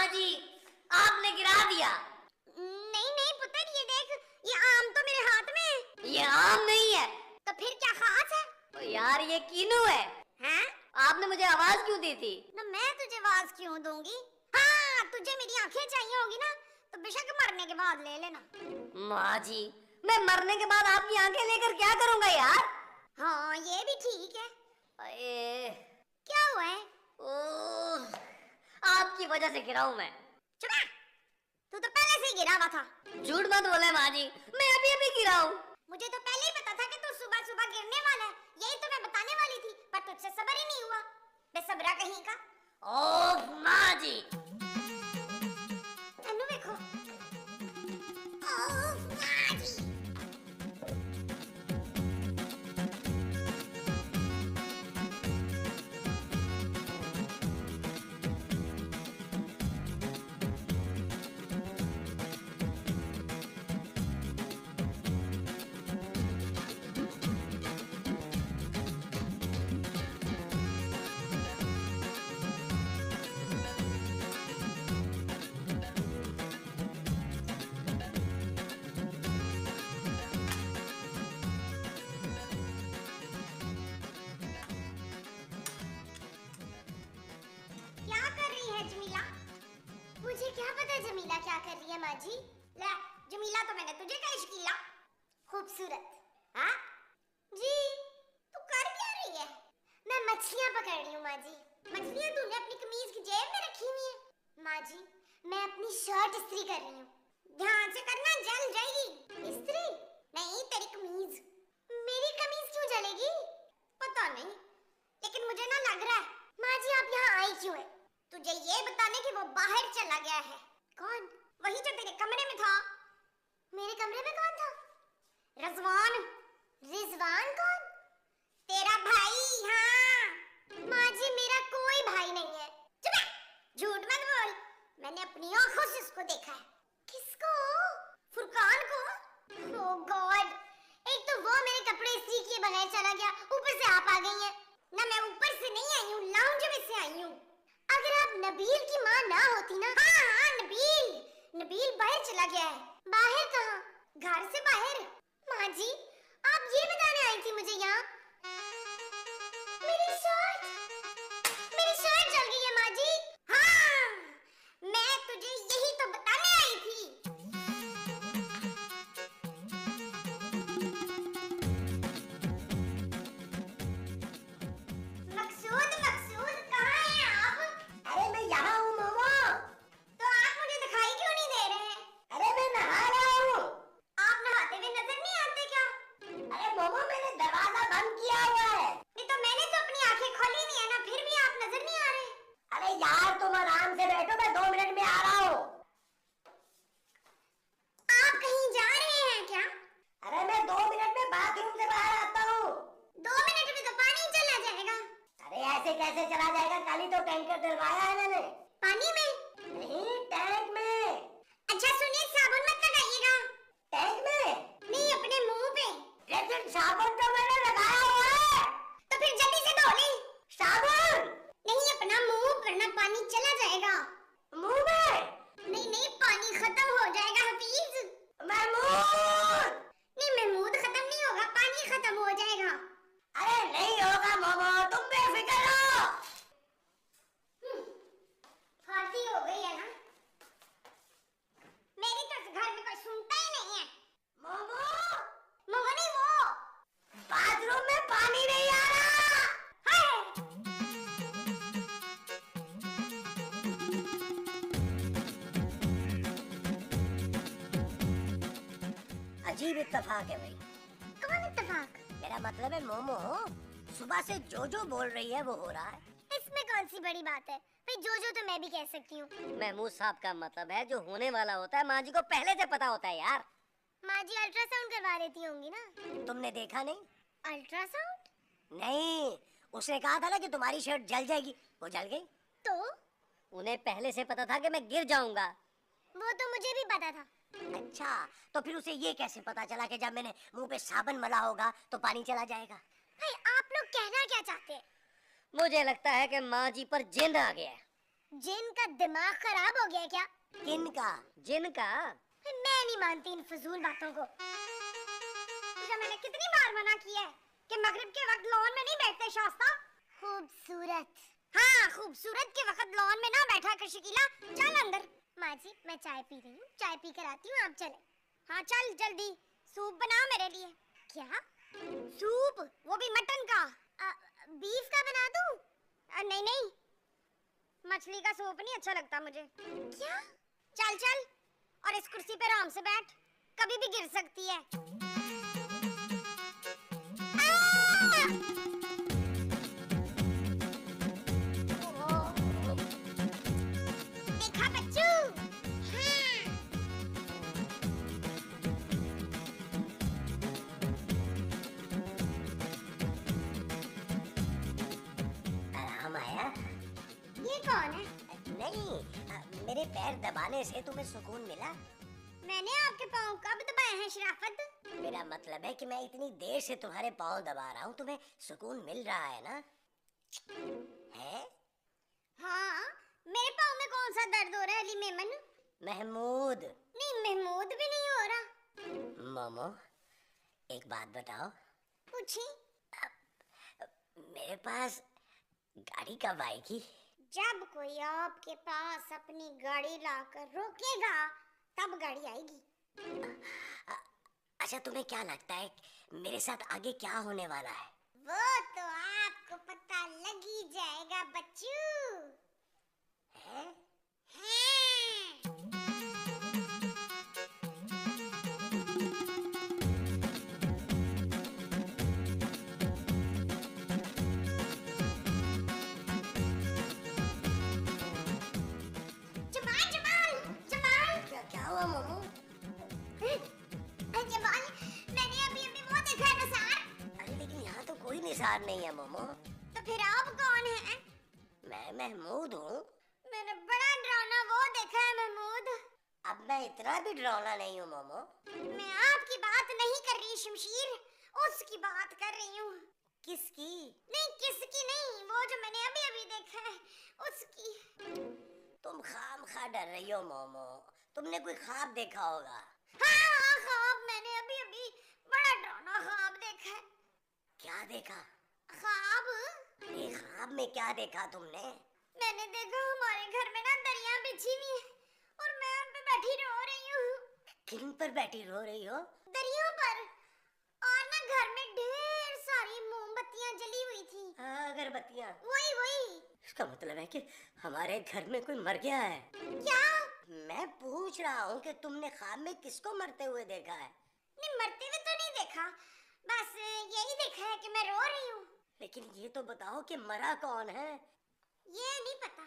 जी आपने गिरा दिया। नहीं नहीं पुत्र, ये देख, ये आम तो मेरे हाथ में है। ये आम नहीं है तो फिर क्या खास है? तो यार ये कीनू है। हैं? आपने मुझे आवाज क्यों दी थी? ना मैं तुझे आवाज क्यों दूंगी? हाँ, तुझे मेरी आंखें चाहिए होगी ना, तो बेशक मरने के बाद ले लेना। माँ जी मैं मरने के बाद आपकी आंखें लेकर क्या करूंगा यार? हाँ ये भी ठीक है। क्या हुआ है? आपकी वजह से गिरा हूँ मैं। चुप, तू तो पहले से ही गिरा हुआ था। झूठ मत बोले माँ जी, मैं अभी अभी गिरा हूँ। मुझे तो पहले ही पता था कि तू सुबह सुबह गिरने वाला है, यही तो मैं बताने वाली थी, पर तुझसे सब्र ही नहीं हुआ। बेसब्रा कहीं का। ओह माँ जी, अनु देखो। ओह माँ जी। मुझे क्या पता जमीला क्या कर रही है माँ जी? ले, जमीला तो मैंने तुझे कहा शकीला खूबसूरत। हाँ जी, तू कर क्या रही है? मैं मछलियाँ पकड़ रही हूँ माँ जी। मछलियाँ तूने अपनी कमीज की जेब में रखी हुई है। माँ जी मैं अपनी शर्ट इस्त्री कर रही हूँ, ध्यान से करना, जल जाएगी। इस्त्री नहीं, तेरी कमीज। मेरी कमीज क्यों जलेगी? पता नहीं, लेकिन मुझे ना लग रहा है। माँ जी आप यहाँ आई क्यों है? तुझे ये बताने कि वो बाहर चला गया है। कौन? वही जो तेरे कमरे में था। मेरे कमरे में कौन था? रिजवान। रिजवान कौन? तेरा भाई। हाँ माँ जी मेरा कोई भाई नहीं है। चुप, झूठ मत बोल, मैंने अपनी आंखों से उसको देखा है। किसको? फुरकान को। ओह गॉड, एक तो वो मेरे कपड़े इस्त्री किए बगैर चला गया, ऊपर से आप आ गई हैं। ना मैं ऊपर से नहीं आई हूँ, लाउंज में से आई हूँ। अगर आप नबील की माँ ना होती ना। हाँ हाँ नबील, नबील बाहर चला गया है। बाहर कहाँ? घर से बाहर। माँ जी आप ये बताने आई थी मुझे यहाँ? मेरी शर्ट, मेरी शर्ट जल गई है माँ जी। हाँ मैं तुझे यही तो बताने आई थी। मकसूद, मकसूद कहाँ हैं आप? अरे मैं यहाँ हूँ मोमो। तो आप मुझे दिखाई क्यों नहीं दे रहे हैं? अरे मैं नहा रहा हूँ। आप नहाते हुए नजर नहीं आते क्या? अरे मोमो मैंने दरवाजा बंद किया हुआ है। नहीं तो मैंने तो अपनी आंखें खोली नहीं है ना, फिर भी आप नजर नहीं आ रहे। अरे यार तुम आराम से बैठो, मैं 2 मिनट में आ रहा हूँ। आप कहीं जा रहे हैं क्या? अरे मैं 2 मिनट में बाथरूम से बाहर आता हूँ। 2 मिनट में तो पानी चला जाएगा। अरे ऐसे कैसे चला जाएगा, कल ही तो टैंकर डलवाया है मैंने। पानी में? नहीं टैंक में। अच्छा सुनिए, साबुन मत लगाइएगा। टैंक में? नहीं अपने मुंह पे। अरे लेकिन साबुन तो मैंने लगाया हुआ है। तो फिर जल्दी से धो ले। साबुन नहीं, अपना मुंह वरना पानी चला जाएगा मुंह में। नहीं नहीं, पानी खत्म हो जाएगा हफीज। महमूद नहीं, महमूद खत्म नहीं होगा, पानी खत्म हो जाएगा। अरे नहीं होगा मोमो, तुम बेफिक्र रहो। फालतू हो गई है ना, मेरी तो घर में कोई सुनता ही नहीं है। मोमो मोमो नहीं, वो बाथरूम में पानी नहीं आ रहा। हाय। अजीब इत्तेफाक है भाई। कौन इत्तेफाक? मेरा मतलब है मोमो, सुबह से जो बोल रही है वो हो रहा है। इसमें कौन सी बड़ी बात है भाई, जो तो मैं भी कह सकती हूँ। महमूद साहब का मतलब है जो होने वाला होता है माँ जी को पहले से पता होता है यार। माँ जी अल्ट्रासाउंड करवा देती होंगी ना। तुमने देखा नहीं? अल्ट्रासाउंड? नहीं, उसने कहा था ना कि तुम्हारी शर्ट जल जाएगी, वो जल गई। तो उन्हें पहले से पता था कि मैं गिर जाऊंगा। वो तो मुझे भी पता था। अच्छा, तो फिर उसे ये कैसे पता चला कि जब मैंने मुंह पे साबुन मला होगा तो पानी चला जाएगा? भाई आप लोग कहना क्या चाहते हैं? मुझे लगता है कि माँ जी पर जिन आ गया है। जिन का दिमाग खराब हो गया क्या? किन का? जिन का? मैं नहीं मानती इन फजूल बातों को। तुझे मैंने कितनी बार मना किया है कि मगरिब के वक्त लॉन में नहीं बैठते शास्ता। खूबसूरत, हाँ खूबसूरत के वक्त लॉन में ना बैठा कर शकीला। चल अंदर। माँ जी मैं चाय पी रही हूँ, चाय पी कर आती हूँ, आप चले। हाँ चल जल्दी, सूप बना मेरे लिए। क्या सूप? वो भी मटन का? बीफ का बना दूँ? नहीं नहीं, मछली का सूप नहीं अच्छा लगता मुझे। क्या? चल चल, और इस कुर्सी पे आराम से बैठ, कभी भी गिर सकती है। देखा बच्चू? आराम आया? ये कौन है? नहीं, मेरे पैर दबाने से तुम्हें सुकून मिला? मैंने आपके पाँव कब दबाए हैं शराफत? मेरा मतलब है कि मैं इतनी देर से तुम्हारे पाँव दबा रहा हूँ, तुम्हें सुकून मिल रहा है ना? है? हाँ, मेरे पाँव में कौन सा दर्द हो रहा है अली मेमन? महमूद। नहीं, महमूद भी नहीं हो रहा। मोमो, एक बात बताओ। पूछी। मेरे पास गाड़ी कब आएगी? जब कोई आपके पास अपनी गाड़ी लाकर रोकेगा तब गाड़ी आएगी। अच्छा, तुम्हें क्या लगता है मेरे साथ आगे क्या होने वाला है? वो तो आपको पता लग ही जाएगा बच्चू। है? जमाल जमाल जमाल। क्या हुआ मोमो? जमाल, मैंने अभी अभी वो देखा है निसार। अरे लेकिन यहाँ तो कोई निसार नहीं है मोमो। तो फिर आप कौन हैं? मैं महमूद हूँ। मैंने बड़ा डरावना वो देखा है महमूद। अब मैं इतना भी डरावना नहीं हूँ मोमो। मैं आपकी बात नहीं कर रही शमशीर, उसकी बात कर रही हूँ। किसकी? नहीं किसकी नहीं, वो जो मैंने अभी अभी देखा है उसकी। तुम खामखा डर रही हो मोमो, तुमने कोई ख्वाब देखा होगा। हाँ ख्वाब, मैंने अभी अभी बड़ा डरावना ख्वाब देखा है। क्या देखा? ख्वाब? अरे ख्वाब में क्या देखा तुमने? मैंने देखा हमारे घर में ना दरिया बिछी हुई है और मैं उन पे बैठी रो रही हूँ। किन पर बैठी रो रही हो? दरियों पर। और ना घर में ढेर सारी मोमबत्तियाँ जली हुई थी। हाँ, अगरबत्तियाँ। वही वही। इसका मतलब है कि हमारे घर में कोई मर गया है। क्या? मैं पूछ रहा हूँ कि तुमने ख्वाब में किसको मरते हुए देखा है? नहीं मरते हुए तो नहीं देखा, बस यही देखा है कि मैं रो रही हूँ। लेकिन ये तो बताओ कि मरा कौन है? ये नहीं पता।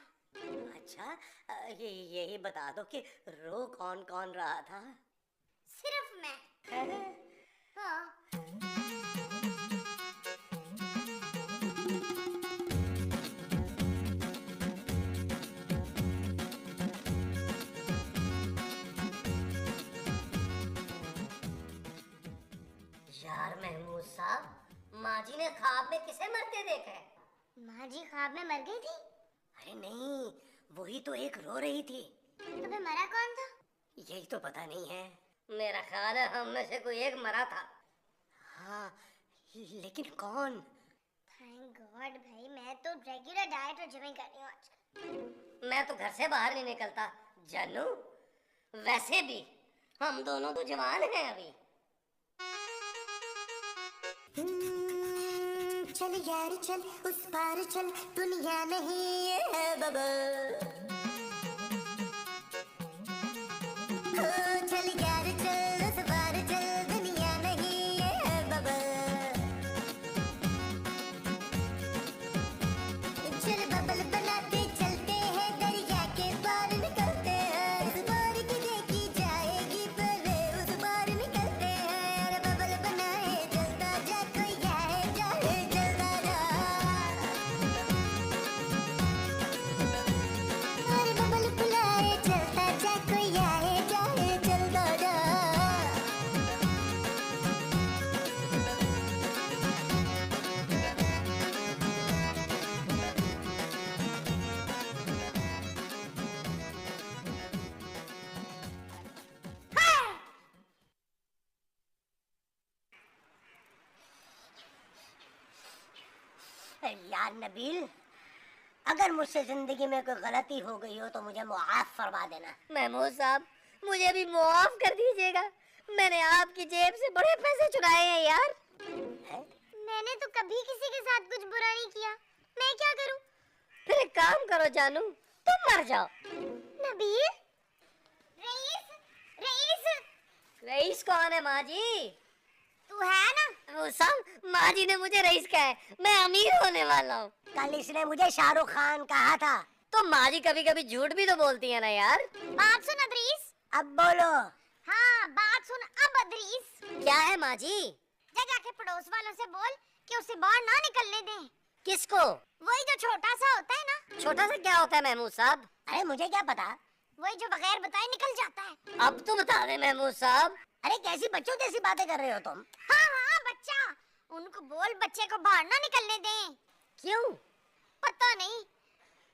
अच्छा, यही बता दो कि रो कौन कौन रहा था? सिर्फ मैं। है? हाँ। यार महमूद साहब, माँ जी ने ख्वाब में किसे मरते देखा है? माँ जी ख्वाब में मर गई थी? अरे नहीं, वही तो एक रो रही थी। तो फिर मरा कौन था? यही तो पता नहीं है। मेरा ख्याल है हम में से कोई एक मरा था। हाँ, लेकिन कौन? थैंक गॉड भाई, मैं तो रेगुलर डाइट और जिमिंग कर रही हूँ आजकल। मैं तो घर से बाहर नहीं निकलता जानू। वैसे भी हम दोनों तो जवान हैं अभी। चल यार चल, उस पार चल, दुनिया नहीं ये है बबल। चल यार चल, उस पार चल, दुनिया नहीं ये है बबल। चल बबल बनाते चलते हैं, दरिया के पार निकलते हैं। इस पार की देखी जाएगी पहले, उस पार निकलते हैं। अरे बबल बनाए चलता जा, कोई आए जाए चलता जा। अरे बबल बुलाए चलता जा, कोई आए जाए चलता जा। यार नबील, अगर मुझसे जिंदगी में कोई गलती हो गई हो तो मुझे मुआफ फरमा देना। महमूद साहब, मुझे भी मुआफ कर दीजिएगा। मैंने आपकी जेब से बड़े पैसे चुराए हैं यार। है? मैंने तो कभी किसी के साथ कुछ बुरा नहीं किया, मैं क्या करूं? फिर एक काम करो जानू, तुम मर जाओ। नबील, रईस, रईस, रईस कौन है माँ जी? तू है ना? वो सब माँ जी ने मुझे रईस कहा है, मैं अमीर होने वाला हूँ। कल इसने मुझे शाहरुख खान कहा था। तो माँ जी कभी कभी झूठ भी तो बोलती है ना यार। बात सुन अदरीस। अब बोलो। हाँ बात सुन अब अदरीस। क्या है माँ जी? जा जाके पड़ोस वालों से बोल कि उसे बाहर ना निकलने दें। किसको? वही जो छोटा सा होता है ना। छोटा सा क्या होता है महमूद साहब? अरे मुझे क्या पता। वही जो बगैर बताए निकल जाता है। अब तो बता दे महमूद साहब। अरे कैसी बच्चों जैसी बातें कर रहे हो तुम? हाँ हाँ बच्चा, उनको बोल बच्चे को बाहर ना निकलने दें। क्यों? पता नहीं,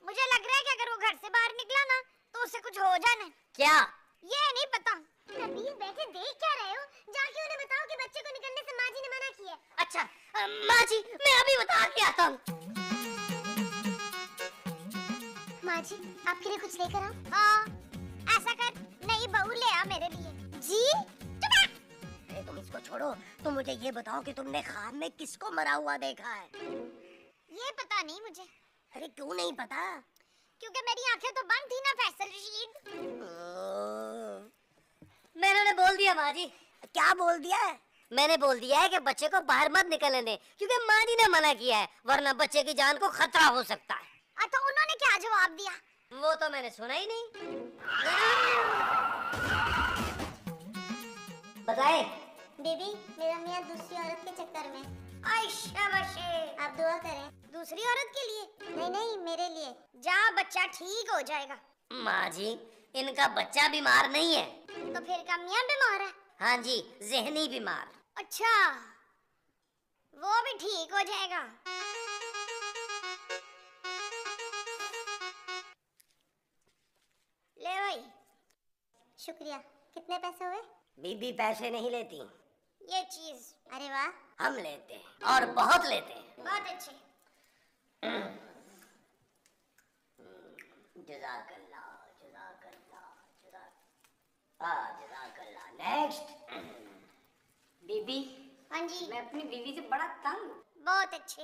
मुझे लग रहा है कि अगर वो घर से बाहर निकला ना तो उसे कुछ हो जाना। क्या? ये नहीं पता। नबील बैठे देख क्या रहे हो? जाके उन्हें बताओ कि बच्चे को निकलने से माँ जी ने मना किया है। अच्छा माँ जी, मैं अभी बता के आता हूँ। माँ जी आपके लिए कुछ लेकर आओ। हाँ ऐसा कर, नई बहू ले आ मेरे लिए। जी अरे तुम इसको छोड़ो, तुम मुझे ये बताओ कि तुमने ख्वाब में किसको मरा हुआ देखा है? ये पता नहीं मुझे। अरे क्यों नहीं पता? क्योंकि मेरी आंखें तो बंद थी ना फैसल रशीद। मैंने बोल दिया माँ जी। क्या बोल दिया है? मैंने बोल दिया है कि बच्चे को बाहर मत निकलने दें, क्योंकि माँ जी ने मना किया है, वरना बच्चे की जान को खतरा हो सकता है। तो उन्होंने क्या जवाब दिया? वो तो मैंने सुना ही नहीं। बताए? बेबी मेरा मियाँ दूसरी औरत के चक्कर में। आप दुआ करें। दूसरी औरत के लिए? नहीं नहीं मेरे लिए। जा बच्चा ठीक हो जाएगा। माँ जी, इनका बच्चा बीमार नहीं है। तो फिर का मियाँ बीमार है? हाँ जी, ज़हनी बीमार। अच्छा, वो भी ठीक हो जाएगा। ले भाई। शुक्रिया। कितने पैसे हुए? बीबी पैसे नहीं लेती। ये चीज। अरे वाह। हम लेते हैं और बहुत लेते हैं। बहुत अच्छे। जज़ाकल्लाह, जज़ाकल्लाह, जज़ाकल्लाह। नेक्स्ट। बीबी। हाँ जी। मैं अपनी बीवी से बड़ा तंग। बहुत अच्छे।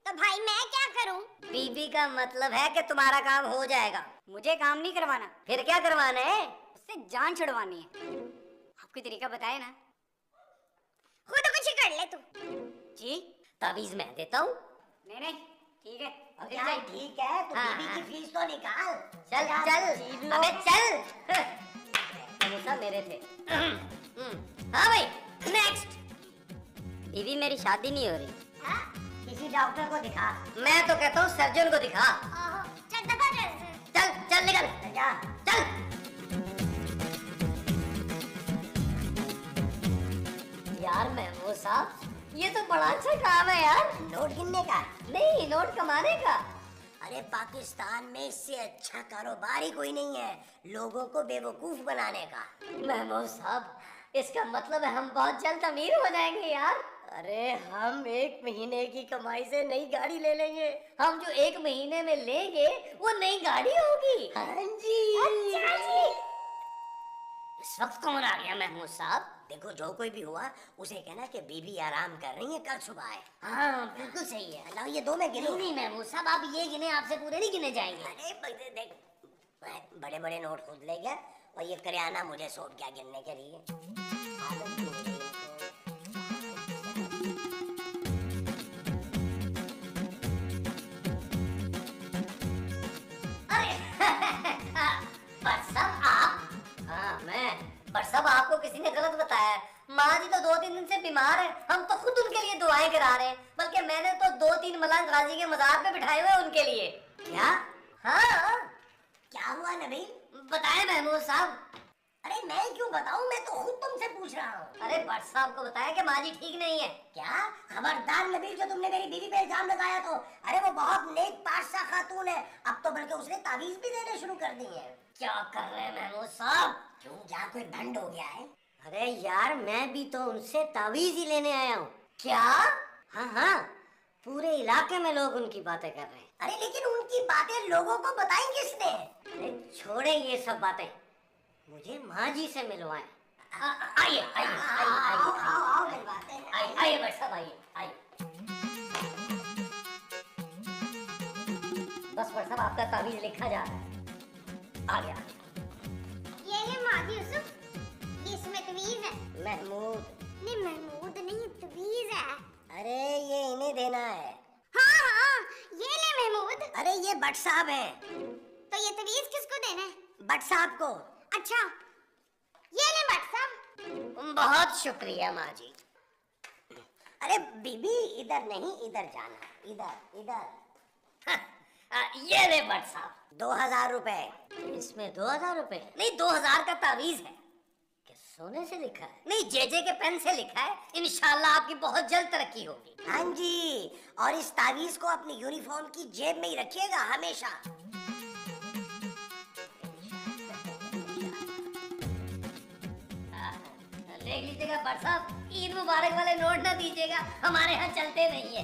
तो भाई मैं क्या करूं? बीबी का मतलब है कि तुम्हारा काम हो जाएगा। मुझे काम नहीं करवाना। फिर क्या करवाना है? उससे जान छुड़वानी है। आपको तरीका बताए ना। खुद कुछ कर ले तू। जी, तावीज़ मैं देता हूँ। नहीं नहीं ठीक है। अच्छा ठीक है, तो बीबी की फीस तो निकाल। चल चल, अबे चल। हमेशा मेरे थे। हाँ भाई, नेक्स्ट। बीबी मेरी शादी नहीं हो रही। हाँ? किसी डॉक्टर को दिखा। मैं तो कहता हूँ सर्जन को दिखा। चल दबा चल चल निकल जा, चल। यार महमूद साहब, ये तो बड़ा अच्छा काम है यार। नोट गिनने का नहीं, नोट कमाने का। अरे पाकिस्तान में इससे अच्छा कारोबार ही कोई नहीं है, लोगों को बेवकूफ बनाने का। महमूद साहब, इसका मतलब है हम बहुत जल्द अमीर हो जाएंगे यार। अरे हम 1 महीने की कमाई से नई गाड़ी ले लेंगे। हम जो 1 महीने में लेंगे वो नई गाड़ी होगी। हाँ जी। अच्छा जी। इस वक्त कौन आ गया महमूद साहब? देखो, जो कोई भी हुआ उसे कहना कि बीबी आराम कर रही है, कल सुबह आए। हाँ बिल्कुल सही है। लाओ ये 2 मैं गिनूं। नहीं महमूद साहब, आप ये गिने, आपसे पूरे नहीं गिने जाएंगे। अरे देख, बड़े बड़े नोट खुद ले गया और ये करियाना मुझे सौंप गया गिनने के लिए। आदत क्यों नहीं इनको? सब आपको किसी ने गलत बताया है। माँ जी तो 2-3 दिन से बीमार है, हम तो खुद उनके लिए दुआएं करा रहे हैं। बल्कि मैंने तो 2-3 मलंग गाजी के मजार पे बिठाए हुए उनके लिए। क्या? हाँ। क्या हुआ नबील? बताए महमूद साहब। अरे मैं क्यों बताऊं, मैं तो खुद तुमसे पूछ रहा हूँ। अरे भट्ट साहब को बताया कि माँ जी ठीक नहीं है। क्या? खबरदार नबील, जो तुमने मेरी बीवी पे इल्जाम लगाया तो। अरे वो बहुत नेक पाशा खातून है, अब तो बल्कि उसने तावीज भी देने शुरू कर दी है। क्या कर रहे हैं महमूद साहब? क्यों, क्या कोई भंड हो गया है? अरे यार, मैं भी तो उनसे तावीज ही लेने आया हूँ। क्या? हाँ, पूरे इलाके में लोग उनकी बातें कर रहे हैं। अरे लेकिन उनकी बातें लोगों को बताई किसने? अरे छोड़े ये सब बातें, मुझे माँ जी से मिलवाएं। आइए आइए आइए भट्ट साहब, आइए। बस भट्ट साहब, आपका तावीज लिखा जा रहा है। आ गया। ये ले मादी यूसुफ, इसमें तवीज है। महमूद। नहीं महमूद नहीं, तवीज है। अरे ये इन्हें देना है। हाँ, ये ले महमूद। अरे ये भट्ट साहब है। तो ये तवीज किसको देना है? भट्ट साहब को। अच्छा, ये ले भट्ट साहब। बहुत शुक्रिया माँ जी। अरे बीबी, इधर नहीं, इधर जाना, इधर। ये ले भट्ट साहब, 2000 रुपए। इसमें 2000 रुपए नहीं, 2000 का तावीज है। कि सोने से लिखा है? नहीं, जेजे के पेन से लिखा है। इंशाल्लाह आपकी बहुत जल्द तरक्की होगी। हाँ जी, और इस तावीज को अपनी यूनिफॉर्म की जेब में ही रखिएगा हमेशा। देख लीजिएगा भट्ट साहब, ईद मुबारक वाले नोट ना दीजिएगा, हमारे यहाँ चलते नहीं है।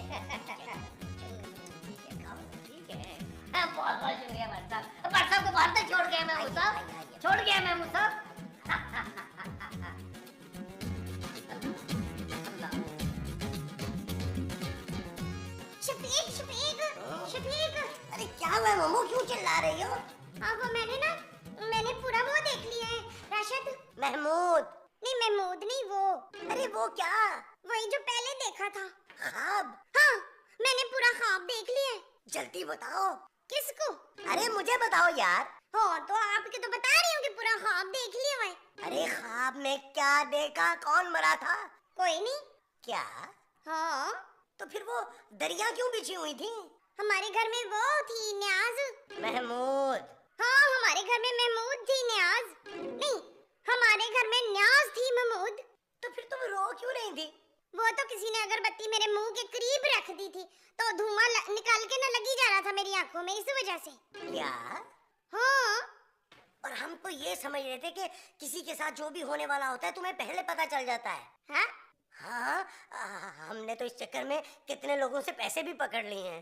बहुत बहुत शुक्रिया भट्ट साहब। भट्ट साहब को बाहर तक छोड़ गया महमूद साहब, छोड़ गया महमूद साहब। शफीक। अरे क्या हुआ मम्मू, क्यों चिल्ला रही हो? वो मैंने पूरा वो देख लिया है। राशिद। महमूद। नहीं महमूद नहीं, वो। अरे वो क्या? वही जो पहले देखा था। ख्वाब? हाँ, मैंने पूरा ख्वाब देख लिया है। जल्दी बताओ। किसको? अरे मुझे बताओ यार। हाँ तो आपके तो बता रही हूँ कि पूरा ख्वाब देख लिया मैं। अरे ख्वाब में क्या देखा, कौन मरा था? कोई नहीं। क्या? हाँ। तो फिर वो दरिया क्यों बिछी हुई थी? हमारे घर में वो थी न्याज। महमूद। हाँ, हमारे घर में महमूद थी, न्याज नहीं, हमारे घर में न्याज थी महमूद। तो फिर तुम रो क्यों रही थी? वो तो किसी ने अगरबत्ती मेरे मुंह के करीब रख दी थी, तो धुआं निकाल के ना लगी जा रहा था मेरी आंखों में, इस वजह से। क्या? हाँ। और हम तो ये समझ रहे थे कि किसी के साथ जो भी होने वाला होता है तुम्हें पहले पता चल जाता है। हाँ? हाँ, हमने तो इस चक्कर में कितने लोगों से पैसे भी पकड़ लिए हैं।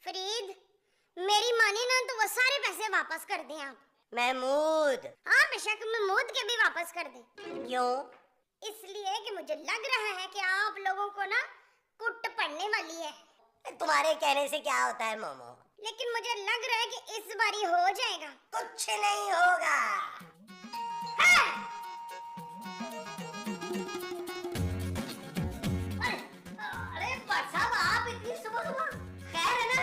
फरीद, मेरी माने ना तो वो सारे पैसे वापस कर दें आप। महमूद। हाँ बेशक, महमूद के भी वापस कर दें। क्यों? इसलिए कि मुझे लग रहा है कि आप लोगों को ना कुट पड़ने वाली है। तुम्हारे कहने से क्या होता है मोमो? लेकिन मुझे लग रहा है कि इस बारी हो जाएगा। कुछ नहीं होगा। अरे भट्ट साहब, आप इतनी सुबह खैर है ना?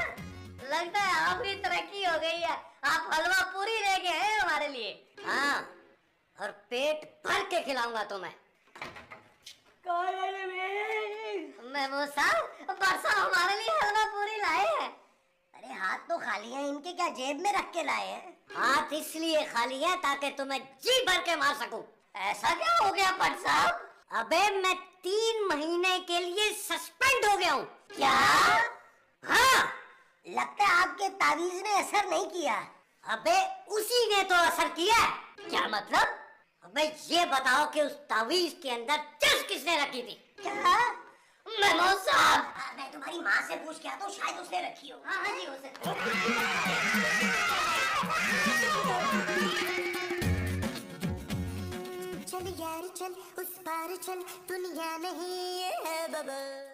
लगता है आपकी तरक्की हो गई है। आप हलवा पूरी लेके आए हमारे लिए। हाँ, और पेट भर के खिलाऊंगा तुम्हें। महमूद साहब, भट्ट साहब हमारे लिए हलवा पूरी लाए हैं। अरे हाथ तो खाली हैं, इनके क्या जेब में रख के लाए हैं? हाथ इसलिए खाली है ताकि तुम्हें जी भर के मार सकूं। ऐसा क्या हो गया भट्ट साहब? अबे मैं 3 महीने के लिए सस्पेंड हो गया हूँ। क्या? हाँ, लगता है आपके तावीज ने असर नहीं किया। अबे उसी ने तो असर किया। क्या मतलब? अबे ये बताओ कि उस तावीज के अंदर चस किसने रखी थी? क्या? मेमो साहब। मैं तुम्हारी माँ से पूछ के आता हूँ, शायद उसने रखी हो। हाँ हाँ जी, हो सकता है। चल यार चल, उस पार चल, दुनिया नहीं है बबल।